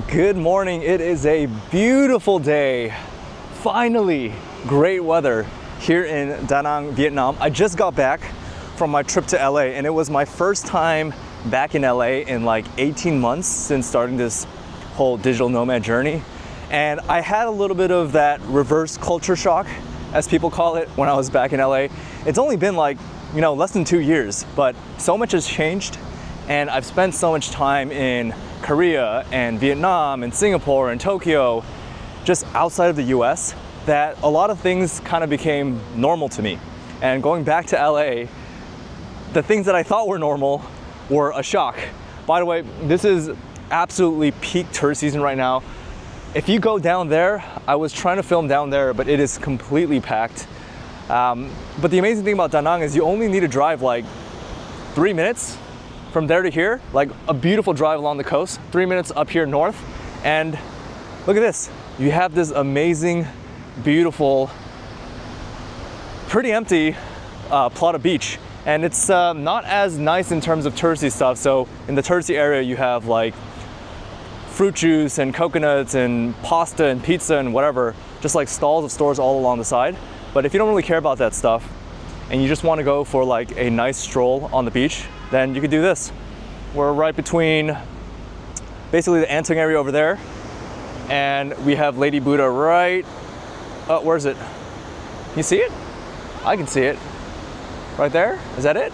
Good morning. It is a beautiful day. Finally, great weather here in Da Nang, Vietnam. I just got back from my trip to LA, and it was my first time back in LA in like 18 months since starting this whole digital nomad journey. And I had a little bit of that reverse culture shock, as people call it, when I was back in LA. It's only been like, less than 2 years, but so much has changed. And I've spent so much time in Korea and Vietnam and Singapore and Tokyo, just outside of the US, that a lot of things kind of became normal to me. And going back to LA, the things that I thought were normal were a shock. By the way, this is absolutely peak tourist season right now. If you go down there, I was trying to film down there, but it is completely packed. But the amazing thing about Da Nang is you only need to drive like 3 minutes from there to here, like a beautiful drive along the coast, 3 minutes up here north. And look at this. You have this amazing, beautiful, pretty empty plot of beach. And it's not as nice in terms of touristy stuff. So in the touristy area, you have like fruit juice and coconuts and pasta and pizza and whatever, just like stalls of stores all along the side. But if you don't really care about that stuff and you just want to go for like a nice stroll on the beach, then you could do this. We're right between basically the Antung area over there, and we have Lady Buddha right, where is it? You see it? I can see it. Right there? Is that it?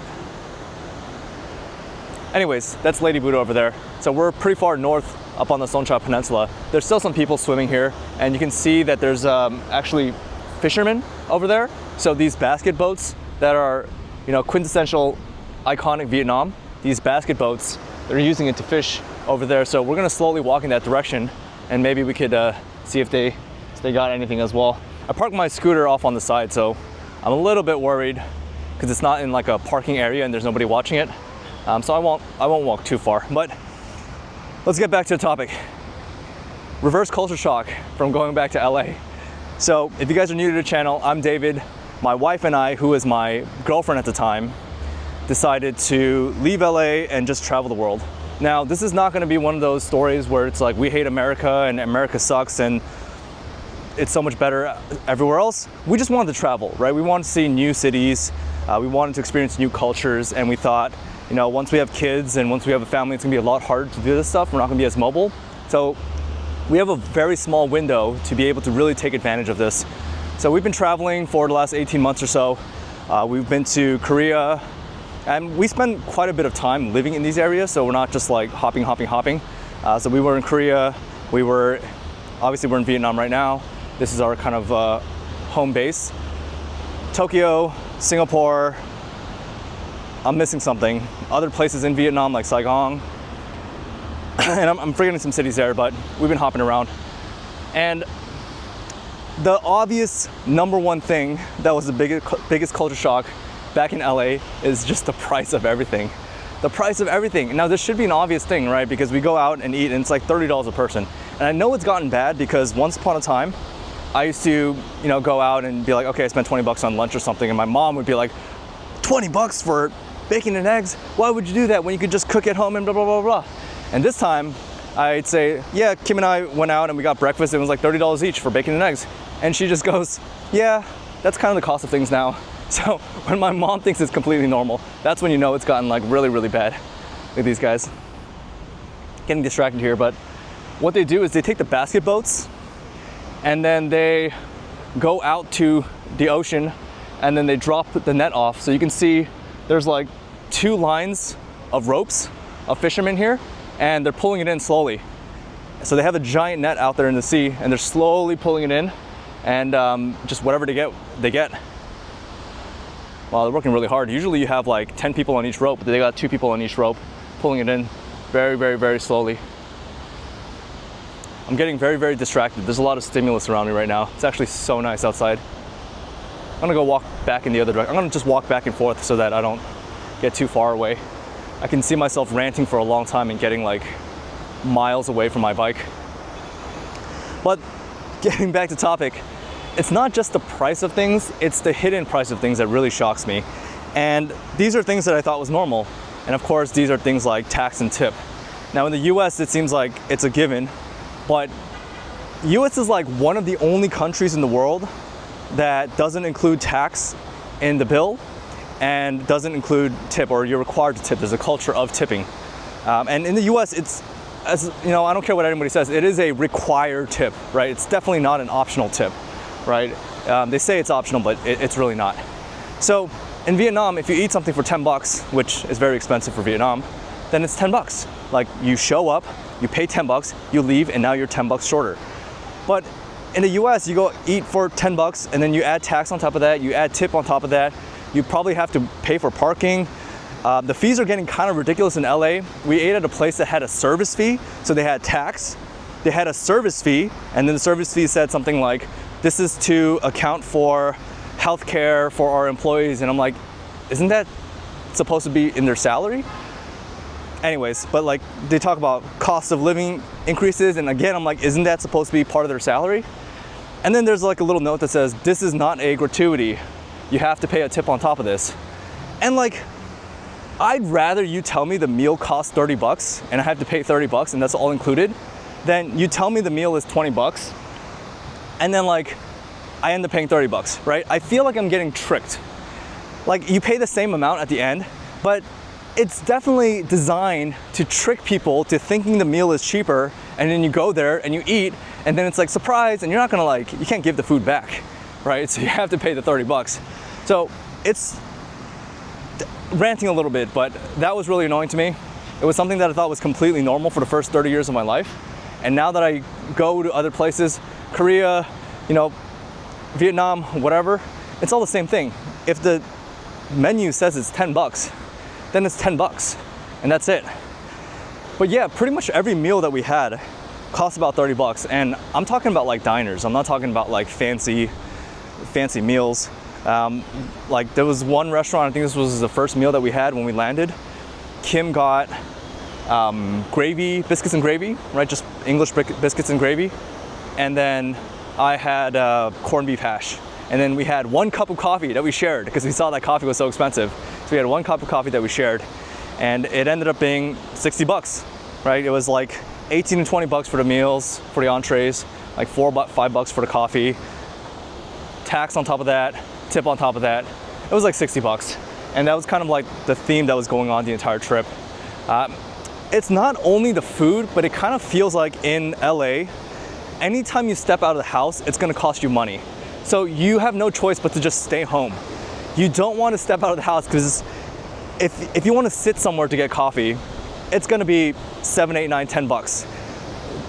Anyways, that's Lady Buddha over there. So we're pretty far north up on the Songcha Peninsula. There's still some people swimming here, and you can see that there's actually fishermen over there. So these basket boats that are, quintessential iconic Vietnam, these basket boats, they're using it to fish over there. So we're gonna slowly walk in that direction, and maybe we could see if they got anything as well. I parked my scooter off on the side, so I'm a little bit worried because it's not in like a parking area and there's nobody watching it. So I won't walk too far. But let's get back to the topic. Reverse culture shock from going back to LA. So if you guys are new to the channel, I'm David. My wife and I, who was my girlfriend at the time, decided to leave LA and just travel the world. Now, this is not gonna be one of those stories where it's like we hate America and America sucks and it's so much better everywhere else. We just wanted to travel, right? We wanted to see new cities. We wanted to experience new cultures, and we thought, once we have kids and once we have a family, it's gonna be a lot harder to do this stuff. We're not gonna be as mobile. So we have a very small window to be able to really take advantage of this. So we've been traveling for the last 18 months or so. We've been to Korea, and we spend quite a bit of time living in these areas, so we're not just like hopping. So we were in Korea, obviously we're in Vietnam right now. This is our kind of home base. Tokyo, Singapore, I'm missing something. Other places in Vietnam like Saigon, and I'm forgetting some cities there, but we've been hopping around. And the obvious number one thing that was the biggest culture shock back in LA is just the price of everything. The price of everything. Now, this should be an obvious thing, right? Because we go out and eat and it's like $30 a person. And I know it's gotten bad because once upon a time, I used to, go out and be like, okay, I spent 20 bucks on lunch or something. And my mom would be like, 20 bucks for bacon and eggs? Why would you do that when you could just cook at home and blah, blah, blah, blah. And this time I'd say, yeah, Kim and I went out and we got breakfast. It was like $30 each for bacon and eggs. And she just goes, yeah, that's kind of the cost of things now. So when my mom thinks it's completely normal, that's when you know it's gotten like really, really bad. Look at these guys. Getting distracted here, but what they do is they take the basket boats and then they go out to the ocean and then they drop the net off. So you can see there's like 2 lines of ropes of fishermen here, and they're pulling it in slowly. So they have a giant net out there in the sea and they're slowly pulling it in, and just whatever they get. Wow, they're working really hard. Usually you have like 10 people on each rope, but they got 2 people on each rope pulling it in very, very, very slowly. I'm getting very, very distracted. There's a lot of stimulus around me right now. It's actually so nice outside. I'm gonna go walk back in the other direction. I'm gonna just walk back and forth so that I don't get too far away. I can see myself ranting for a long time and getting like miles away from my bike. But getting back to topic, it's not just the price of things, it's the hidden price of things that really shocks me. And these are things that I thought was normal. And of course, these are things like tax and tip. Now in the US, it seems like it's a given but US is like one of the only countries in the world that doesn't include tax in the bill and doesn't include tip, or you're required to tip. There's a culture of tipping. And in the US, it's, as you know, I don't care what anybody says, it is a required tip, right? It's definitely not an optional tip, right? They say it's optional, but it's really not. So in Vietnam, if you eat something for 10 bucks, which is very expensive for Vietnam, then it's 10 bucks. Like, you show up, you pay 10 bucks, you leave, and now you're 10 bucks shorter. But in the US, you go eat for 10 bucks, and then you add tax on top of that, you add tip on top of that, you probably have to pay for parking. The fees are getting kind of ridiculous in LA. We ate at a place that had a service fee, so they had tax, they had a service fee, and then the service fee said something like, this is to account for healthcare for our employees, and I'm like, isn't that supposed to be in their salary? Anyways, but like, they talk about cost of living increases, and again, I'm like, isn't that supposed to be part of their salary? And then there's like a little note that says, this is not a gratuity. You have to pay a tip on top of this. And like, I'd rather you tell me the meal costs 30 bucks and I have to pay 30 bucks and that's all included, than you tell me the meal is 20 bucks and then like, I end up paying 30 bucks, right? I feel like I'm getting tricked. Like, you pay the same amount at the end, but it's definitely designed to trick people to thinking the meal is cheaper, and then you go there and you eat, and then it's like, surprise, and you're not gonna like, you can't give the food back, right? So you have to pay the 30 bucks. So it's ranting a little bit, but that was really annoying to me. It was something that I thought was completely normal for the first 30 years of my life. And now that I go to other places, Korea, you know, Vietnam, whatever, it's all the same thing. If the menu says it's 10 bucks, then it's 10 bucks, and that's it. But yeah, pretty much every meal that we had cost about 30 bucks, and I'm talking about like diners. I'm not talking about like fancy meals. Like, there was one restaurant, I think this was the first meal that we had when we landed. Kim got gravy, biscuits and gravy, right? Just English biscuits and gravy. And then I had corned beef hash. And then we had one cup of coffee that we shared because we saw that coffee was so expensive. So we had one cup of coffee that we shared, and it ended up being 60 bucks, right? It was like 18 to 20 bucks for the meals, for the entrees, like $5 bucks for the coffee, tax on top of that, tip on top of that. It was like 60 bucks. And that was kind of like the theme that was going on the entire trip. It's not only the food, but it kind of feels like in LA, anytime you step out of the house, it's gonna cost you money. So you have no choice but to just stay home. You don't want to step out of the house because if you want to sit somewhere to get coffee, it's gonna be 7, 8, 9, 10 bucks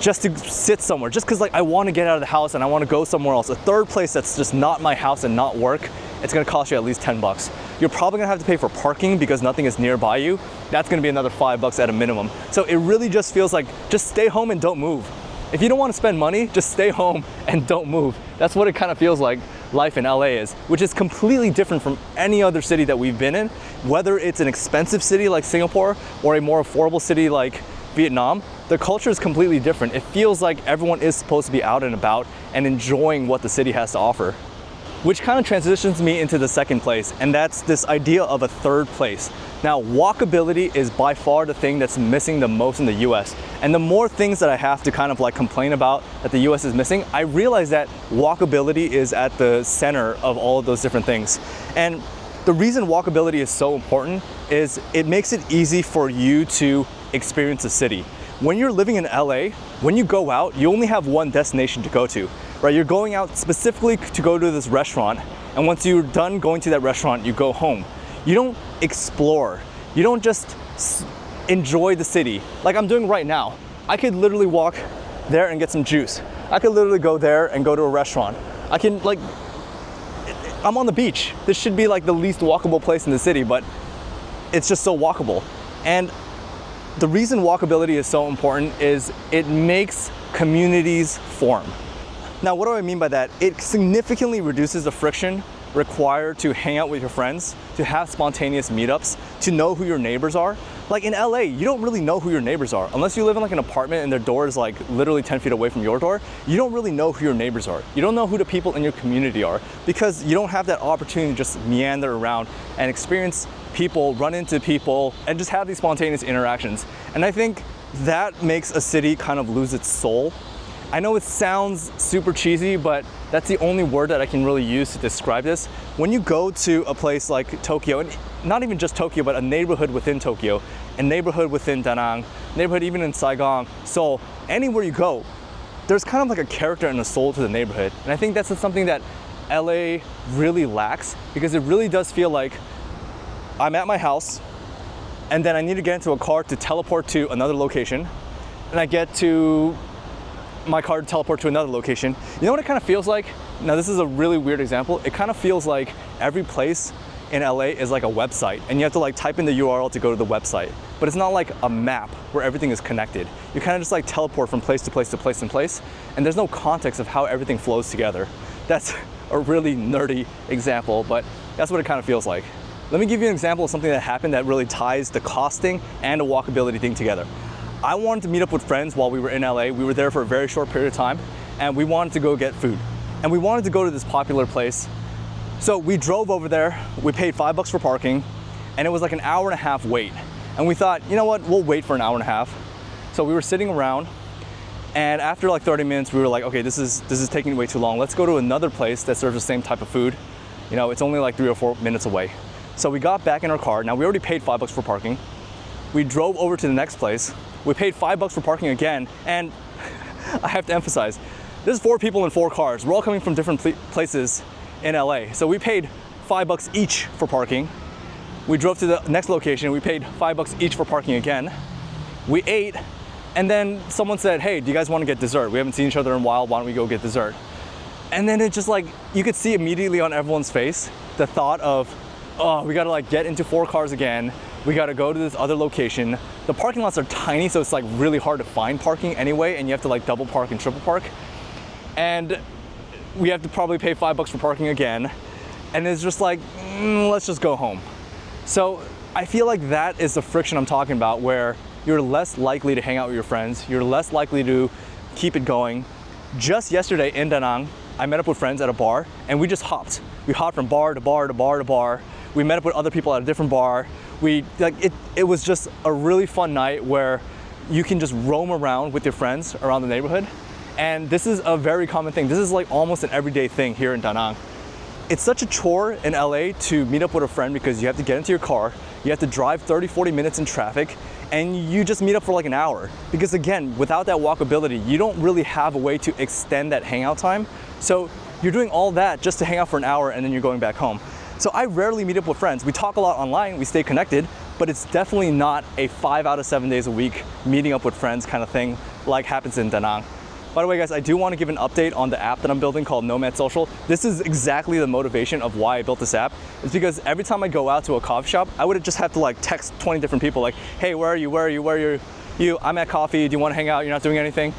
just to sit somewhere. Just because like I want to get out of the house and I want to go somewhere else. A third place that's just not my house and not work, it's gonna cost you at least 10 bucks. You're probably gonna have to pay for parking because nothing is nearby you. That's gonna be another 5 bucks at a minimum. So it really just feels like, just stay home and don't move. If you don't want to spend money, just stay home and don't move. That's what it kind of feels like life in LA is, which is completely different from any other city that we've been in. Whether it's an expensive city like Singapore or a more affordable city like Vietnam, the culture is completely different. It feels like everyone is supposed to be out and about and enjoying what the city has to offer. Which kind of transitions me into the second place, and that's this idea of a third place. Now, walkability is by far the thing that's missing the most in the US. And the more things that I have to kind of like complain about that the US is missing, I realize that walkability is at the center of all of those different things. And the reason walkability is so important is it makes it easy for you to experience a city. When you're living in LA, when you go out, you only have one destination to go to. Right, you're going out specifically to go to this restaurant, and once you're done going to that restaurant, you go home. You don't explore. You don't just enjoy the city like I'm doing right now. I could literally walk there and get some juice. I could literally go there and go to a restaurant. I can like, I'm on the beach. This should be like the least walkable place in the city, but it's just so walkable. And the reason walkability is so important is it makes communities form. Now, what do I mean by that? It significantly reduces the friction required to hang out with your friends, to have spontaneous meetups, to know who your neighbors are. Like in LA, you don't really know who your neighbors are. Unless you live in like an apartment and their door is like literally 10 feet away from your door, you don't really know who your neighbors are. You don't know who the people in your community are because you don't have that opportunity to just meander around and experience people, run into people, and just have these spontaneous interactions. And I think that makes a city kind of lose its soul. I know it sounds super cheesy, but that's the only word that I can really use to describe this. When you go to a place like Tokyo, and not even just Tokyo, but a neighborhood within Tokyo, a neighborhood within Da Nang, neighborhood even in Saigon, Seoul, anywhere you go, there's kind of like a character and a soul to the neighborhood. And I think that's something that LA really lacks, because it really does feel like I'm at my house and then I need to get into a car to teleport to another location, and I get to my car to teleport to another location. You know what it kind of feels like? Now this is a really weird example. It kind of feels like every place in LA is like a website, and you have to like type in the URL to go to the website. But it's not like a map where everything is connected. You kind of just like teleport from place to place to place and place, and there's no context of how everything flows together. That's a really nerdy example, but that's what it kind of feels like. Let me give you an example of something that happened that really ties the costing and the walkability thing together. I wanted to meet up with friends while we were in LA. We were there for a very short period of time, and we wanted to go get food. And we wanted to go to this popular place. So we drove over there, we paid $5 for parking, and it was like an hour and a half wait. And we thought, you know what, we'll wait for an hour and a half. So we were sitting around, and after like 30 minutes, we were like, okay, this is taking way too long. Let's go to another place that serves the same type of food. You know, it's only like 3 or 4 minutes away. So we got back in our car. Now we already paid $5 for parking. We drove over to the next place. We paid $5 for parking again, and I have to emphasize, this is 4 people in 4 cars. We're all coming from different places in LA. So we paid $5 each for parking. We drove to the next location. We paid $5 each for parking again. We ate, and then someone said, hey, do you guys want to get dessert? We haven't seen each other in a while. Why don't we go get dessert? And then it just like, you could see immediately on everyone's face the thought of, oh, we gotta like get into 4 cars again. We gotta go to this other location. The parking lots are tiny, so it's like really hard to find parking anyway, and you have to like double park and triple park. And we have to probably pay $5 for parking again. And it's just like, let's just go home. So I feel like that is the friction I'm talking about, where you're less likely to hang out with your friends. You're less likely to keep it going. Just yesterday in Da Nang, I met up with friends at a bar, and we just hopped. We hopped from bar to bar to bar to bar. We met up with other people at a different bar. It was just a really fun night where you can just roam around with your friends around the neighborhood. And this is a very common thing. This is like almost an everyday thing here in Da Nang. It's such a chore in LA to meet up with a friend, because you have to get into your car, you have to drive 30, 40 minutes in traffic, and you just meet up for like an hour. Because again, without that walkability, you don't really have a way to extend that hangout time. So you're doing all that just to hang out for an hour, and then you're going back home. So I rarely meet up with friends. We talk a lot online, we stay connected, but it's definitely not a 5 out of 7 days a week meeting up with friends kind of thing like happens in Da Nang. By the way, guys, I do want to give an update on the app that I'm building called Nomad Social. This is exactly the motivation of why I built this app. It's because every time I go out to a coffee shop, I would just have to like text 20 different people like, hey, where are you? Where are you? Where are you? I'm at coffee. Do you want to hang out? You're not doing anything.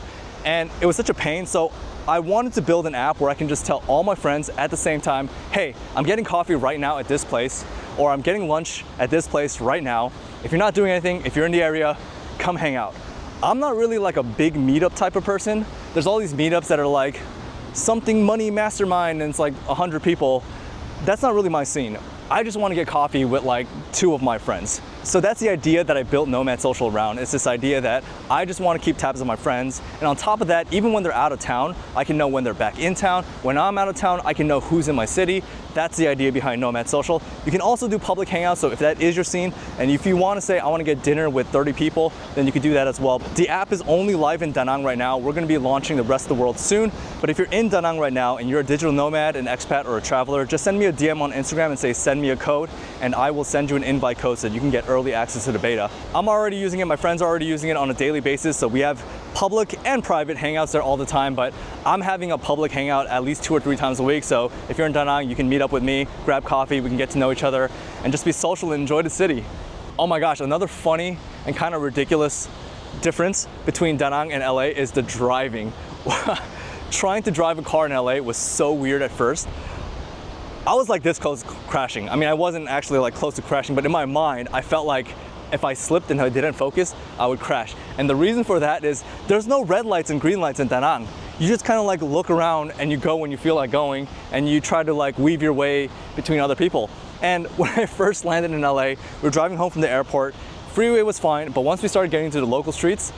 And it was such a pain. So I wanted to build an app where I can just tell all my friends at the same time, hey, I'm getting coffee right now at this place, or I'm getting lunch at this place right now. If you're not doing anything, if you're in the area, come hang out. I'm not really like a big meetup type of person. There's all these meetups that are like something money mastermind, and it's like 100 people. That's not really my scene. I just want to get coffee with like 2 of my friends. So that's the idea that I built Nomad Social around. It's this idea that I just want to keep tabs on my friends. And on top of that, even when they're out of town, I can know when they're back in town. When I'm out of town, I can know who's in my city. That's the idea behind Nomad Social. You can also do public hangouts, so if that is your scene, and if you want to say, I want to get dinner with 30 people, then you can do that as well. The app is only live in Da Nang right now. We're going to be launching the rest of the world soon. But if you're in Da Nang right now and you're a digital nomad, an expat, or a traveler, just send me a DM on Instagram and say, send me a code, and I will send you an invite code so that you can get early access to the beta. I'm already using it, my friends are already using it on a daily basis, so we have public and private hangouts there all the time, but I'm having a public hangout at least 2 or 3 times a week. So if you're in Da Nang, you can meet up with me, grab coffee, we can get to know each other, and just be social and enjoy the city. Oh my gosh, another funny and kind of ridiculous difference between Da Nang and LA is the driving. Trying to drive a car in LA was so weird at first. I was like this close to crashing. I mean, I wasn't actually like close to crashing, but in my mind, I felt like if I slipped and I didn't focus, I would crash. And the reason for that is there's no red lights and green lights in Da Nang. You just kind of like look around and you go when you feel like going, and you try to like weave your way between other people. And when I first landed in LA, we were driving home from the airport. Freeway was fine, but once we started getting to the local streets,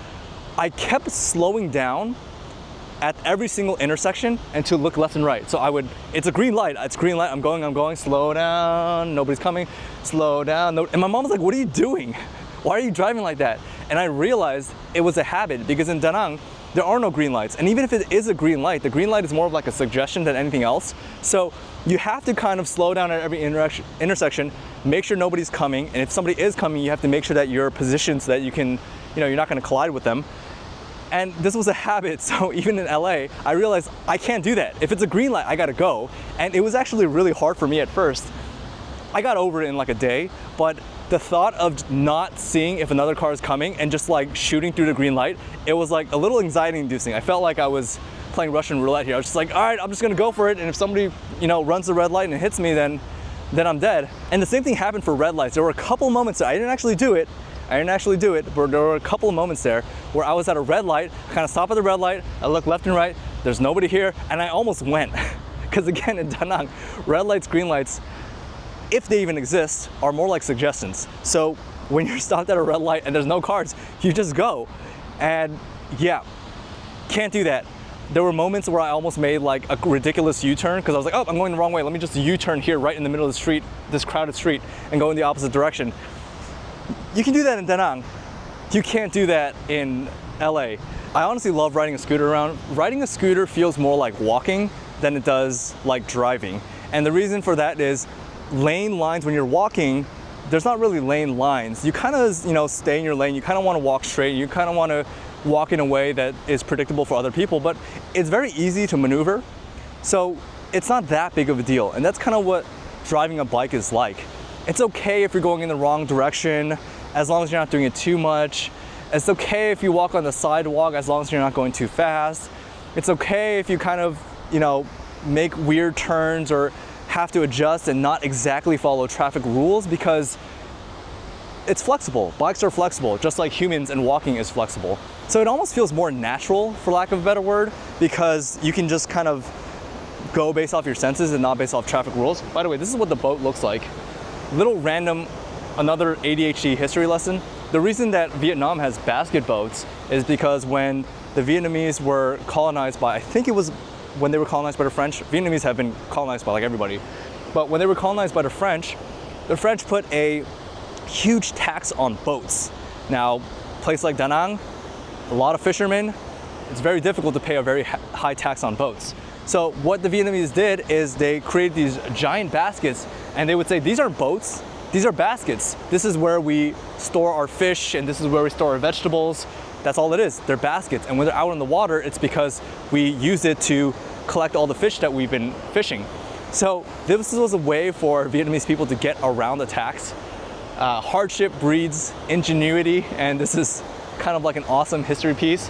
I kept slowing down at every single intersection and to look left and right. So I would, it's a green light, I'm going, slow down, nobody's coming, slow down. And my mom was like, what are you doing? Why are you driving like that? And I realized it was a habit because in Da Nang, there are no green lights. And even if it is a green light, the green light is more of like a suggestion than anything else. So you have to kind of slow down at every intersection, make sure nobody's coming. And if somebody is coming, you have to make sure that you're positioned so that you can, you're not gonna collide with them. And this was a habit, so even in LA, I realized I can't do that. If it's a green light, I gotta go. And it was actually really hard for me at first. I got over it in like a day, but the thought of not seeing if another car is coming and just like shooting through the green light, it was like a little anxiety inducing. I felt like I was playing Russian roulette here. I was just like, all right, I'm just gonna go for it. And if somebody, runs the red light and it hits me, then I'm dead. And the same thing happened for red lights. There were a couple moments that I didn't actually do it, but there were a couple of moments there where I was at a red light, kind of stop at the red light, I look left and right, there's nobody here, and I almost went. Because again, in Da Nang, red lights, green lights, if they even exist, are more like suggestions. So when you're stopped at a red light and there's no cars, you just go. And yeah, can't do that. There were moments where I almost made like a ridiculous U-turn because I was like, oh, I'm going the wrong way. Let me just U-turn here right in the middle of the street, this crowded street, and go in the opposite direction. You can do that in Da Nang. You can't do that in LA. I honestly love riding a scooter around. Riding a scooter feels more like walking than it does like driving. And the reason for that is lane lines, when you're walking, there's not really lane lines. You kind of, stay in your lane. You kind of want to walk straight. You kind of want to walk in a way that is predictable for other people, but it's very easy to maneuver. So it's not that big of a deal. And that's kind of what driving a bike is like. It's okay if you're going in the wrong direction, as long as you're not doing it too much. It's okay if you walk on the sidewalk, as long as you're not going too fast. It's okay if you kind of, make weird turns or have to adjust and not exactly follow traffic rules, because it's flexible. Bikes are flexible, just like humans, and walking is flexible. So it almost feels more natural, for lack of a better word, because you can just kind of go based off your senses and not based off traffic rules. By the way, this is what the boat looks like. Little random, another ADHD history lesson. The reason that Vietnam has basket boats is because when the Vietnamese were colonized by, I think it was when they were colonized by the French. Vietnamese have been colonized by like everybody. But when they were colonized by the French put a huge tax on boats. Now, a place like Da Nang, a lot of fishermen, it's very difficult to pay a very high tax on boats. So what the Vietnamese did is they created these giant baskets, and they would say, these aren't boats, these are baskets. This is where we store our fish, and this is where we store our vegetables. That's all it is, they're baskets. And when they're out in the water, it's because we use it to collect all the fish that we've been fishing. So this was a way for Vietnamese people to get around the tax. Hardship breeds ingenuity, and this is kind of like an awesome history piece.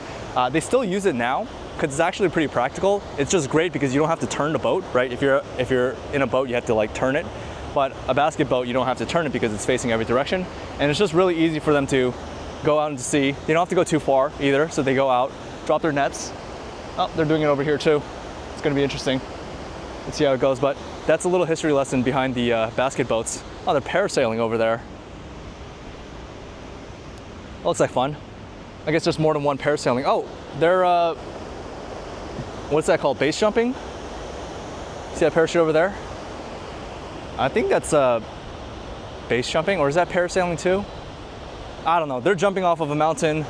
They still use it now because it's actually pretty practical. It's just great because you don't have to turn the boat, right? If you're in a boat, you have to like turn it. But a basket boat, you don't have to turn it because it's facing every direction. And it's just really easy for them to go out into sea. They don't have to go too far either, so they go out, drop their nets. Oh, they're doing it over here too. It's gonna be interesting. Let's see how it goes, but that's a little history lesson behind the basket boats. Oh, they're parasailing over there. Well, looks like fun. I guess there's more than one parasailing. Oh, they're, what's that called, base jumping? See that parachute over there? I think that's base jumping, or is that parasailing too? I don't know. They're jumping off of a mountain.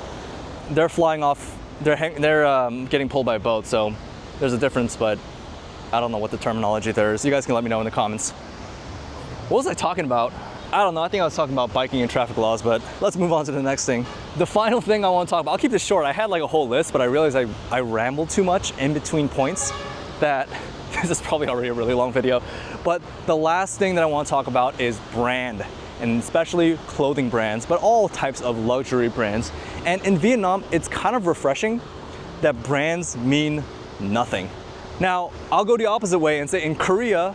They're flying off. They're getting pulled by a boat. So there's a difference, but I don't know what the terminology there is. You guys can let me know in the comments. What was I talking about? I don't know. I think I was talking about biking and traffic laws, but let's move on to the next thing. The final thing I want to talk about, I'll keep this short. I had like a whole list, but I realized I rambled too much in between points that this is probably already a really long video. But the last thing that I want to talk about is brand, and especially clothing brands, but all types of luxury brands. And in Vietnam, it's kind of refreshing that brands mean nothing. Now, I'll go the opposite way and say in Korea,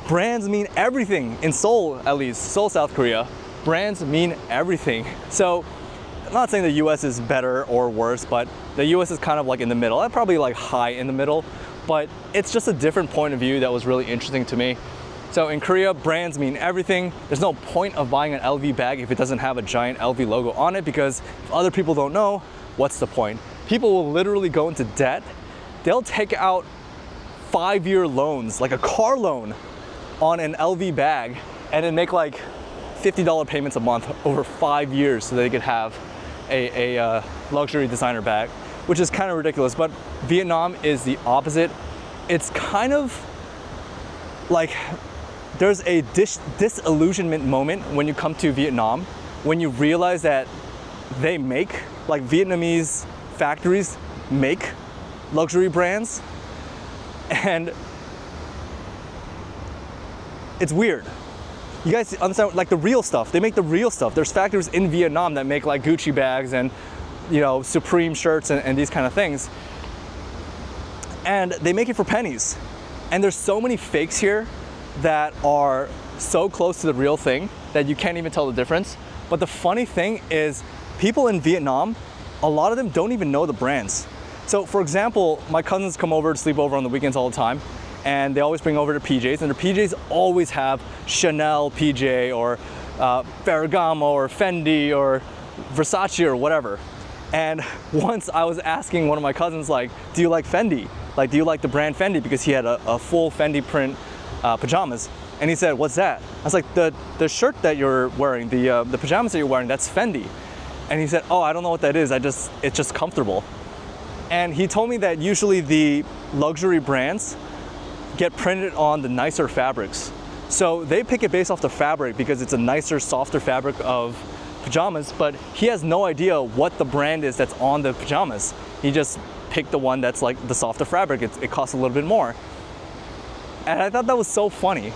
brands mean everything. In Seoul, at least, Seoul, South Korea, brands mean everything. So I'm not saying the US is better or worse, but the US is kind of like in the middle. I'm probably like high in the middle, but it's just a different point of view that was really interesting to me. So in Korea, brands mean everything. There's no point of buying an LV bag if it doesn't have a giant LV logo on it, because if other people don't know, what's the point? People will literally go into debt they'll take out 5-year loans, like a car loan, on an LV bag, and then make like $50 payments a month over 5 years so they could have a luxury designer bag, which is kind of ridiculous. But Vietnam is the opposite. It's kind of like there's a disillusionment moment when you come to Vietnam, when you realize that they make, like, Vietnamese factories make luxury brands, and it's weird. You guys understand, like, the real stuff, they make the real stuff. There's factories in Vietnam that make like Gucci bags and, you know, Supreme shirts and these kind of things. And they make it for pennies. And there's so many fakes here that are so close to the real thing that you can't even tell the difference. But the funny thing is, people in Vietnam, a lot of them don't even know the brands. So for example, my cousins come over to sleep over on the weekends all the time, and they always bring over their PJs, and their PJs always have Chanel PJ or Ferragamo or Fendi or Versace or whatever. And once I was asking one of my cousins, like, do you like Fendi? Like, do you like the brand Fendi? Because he had a full Fendi print pajamas. And he said, what's that? I was like, the shirt that you're wearing, the pajamas that you're wearing, that's Fendi. And he said, oh, I don't know what that is. It's just comfortable. And he told me that usually the luxury brands get printed on the nicer fabrics. So they pick it based off the fabric because it's a nicer, softer fabric of pajamas, but he has no idea what the brand is that's on the pajamas. He just picked the one that's like the softer fabric. It costs a little bit more. And I thought that was so funny.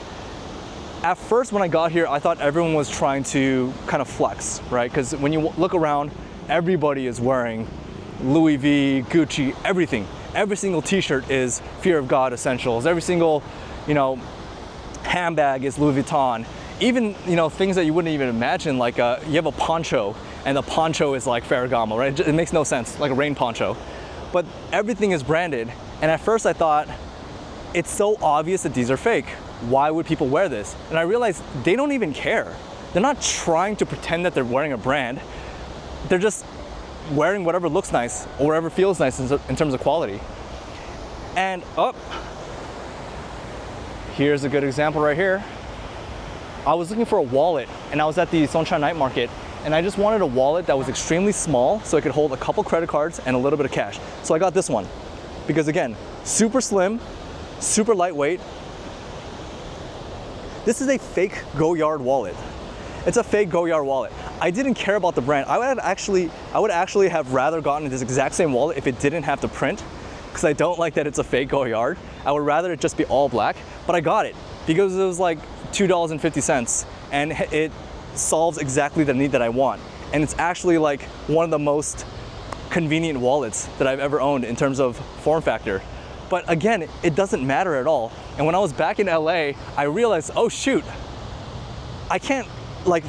At first when I got here, I thought everyone was trying to kind of flex, right? Because when you look around, everybody is wearing Louis V, Gucci, everything. Every single t-shirt is Fear of God Essentials. Every single, you know, handbag is Louis Vuitton. Even, you know, things that you wouldn't even imagine, like you have a poncho, and the poncho is like Ferragamo, right? It makes no sense, like a rain poncho. But everything is branded. And at first I thought, it's so obvious that these are fake. Why would people wear this? And I realized they don't even care. They're not trying to pretend that they're wearing a brand. They're just wearing whatever looks nice or whatever feels nice in terms of quality. And here's a good example right here. I was looking for a wallet, and I was at the Songcha night market, and I just wanted a wallet that was extremely small so it could hold a couple credit cards and a little bit of cash. So I got this one because, again, super slim, super lightweight. This is a fake Goyard wallet. It's a fake Goyard wallet. I didn't care about the brand. I would actually have rather gotten this exact same wallet if it didn't have the print, because I don't like that it's a fake Goyard. I would rather it just be all black, but I got it because it was like $2.50, and it solves exactly the need that I want. And it's actually like one of the most convenient wallets that I've ever owned in terms of form factor. But again, it doesn't matter at all. And when I was back in LA, I realized, oh shoot, I can't like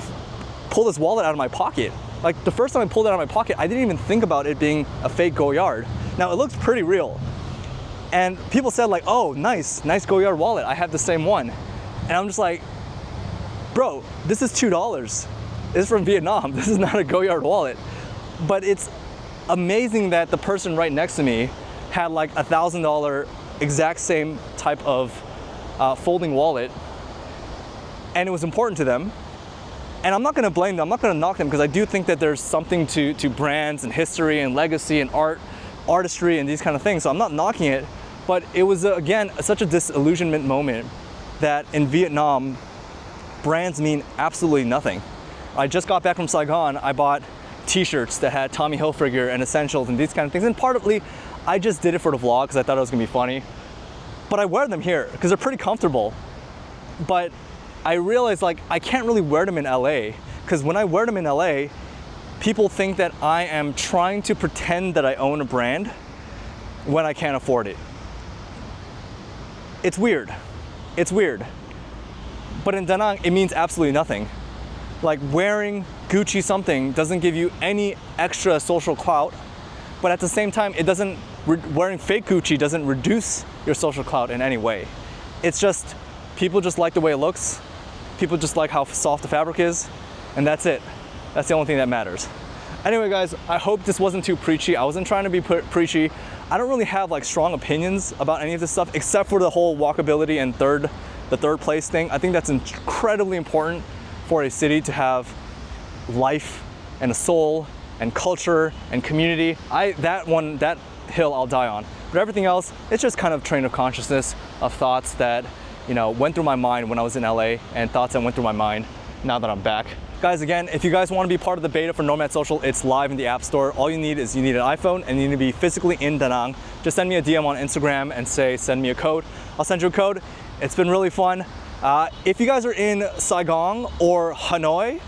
pull this wallet out of my pocket. Like the first time I pulled it out of my pocket, I didn't even think about it being a fake Goyard. Now it looks pretty real. And people said like, oh, nice Goyard wallet. I have the same one. And I'm just like, bro, this is $2. This is from Vietnam. This is not a Goyard wallet. But it's amazing that the person right next to me had like $1,000 exact same type of folding wallet, and it was important to them. And I'm not gonna blame them, I'm not gonna knock them, because I do think that there's something to brands and history and legacy and artistry and these kind of things, so I'm not knocking it. But it was, again, such a disillusionment moment that in Vietnam, brands mean absolutely nothing. I just got back from Saigon, I bought t-shirts that had Tommy Hilfiger and Essentials and these kind of things, and partly I just did it for the vlog because I thought it was gonna be funny. But I wear them here because they're pretty comfortable. But I realized like I can't really wear them in LA, because when I wear them in LA, people think that I am trying to pretend that I own a brand when I can't afford it. It's weird. It's weird. But in Da Nang, it means absolutely nothing. Like wearing Gucci something doesn't give you any extra social clout, but at the same time, wearing fake Gucci doesn't reduce your social clout in any way. It's just, people just like the way it looks. People just like how soft the fabric is, and that's it. That's the only thing that matters. Anyway guys, I hope this wasn't too preachy. I wasn't trying to be preachy. I don't really have like strong opinions about any of this stuff except for the whole walkability and the third place thing. I think that's incredibly important for a city to have life and a soul and culture and community. That hill I'll die on. But everything else, it's just kind of train of consciousness of thoughts that, you know, went through my mind when I was in LA and thoughts that went through my mind now that I'm back. Guys, again, if you guys want to be part of the beta for Nomad Social, it's live in the App Store. All you need is an iPhone and you need to be physically in Da Nang. Just send me a DM on Instagram and say, send me a code. I'll send you a code. It's been really fun. If you guys are in Saigon or Hanoi,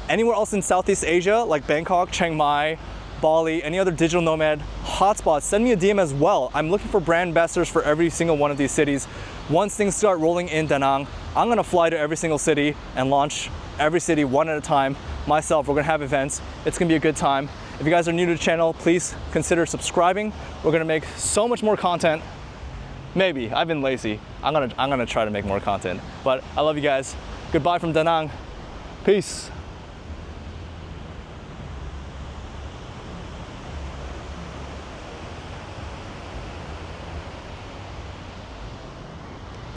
anywhere else in Southeast Asia, like Bangkok, Chiang Mai, Bali, any other digital nomad hotspots, send me a DM as well. I'm looking for brand ambassadors for every single one of these cities. Once things start rolling in Da Nang, I'm gonna fly to every single city and launch every city one at a time. Myself, we're gonna have events. It's gonna be a good time. If you guys are new to the channel, please consider subscribing. We're gonna make so much more content. Maybe, I've been lazy. I'm gonna try to make more content. But I love you guys. Goodbye from Da Nang. Peace.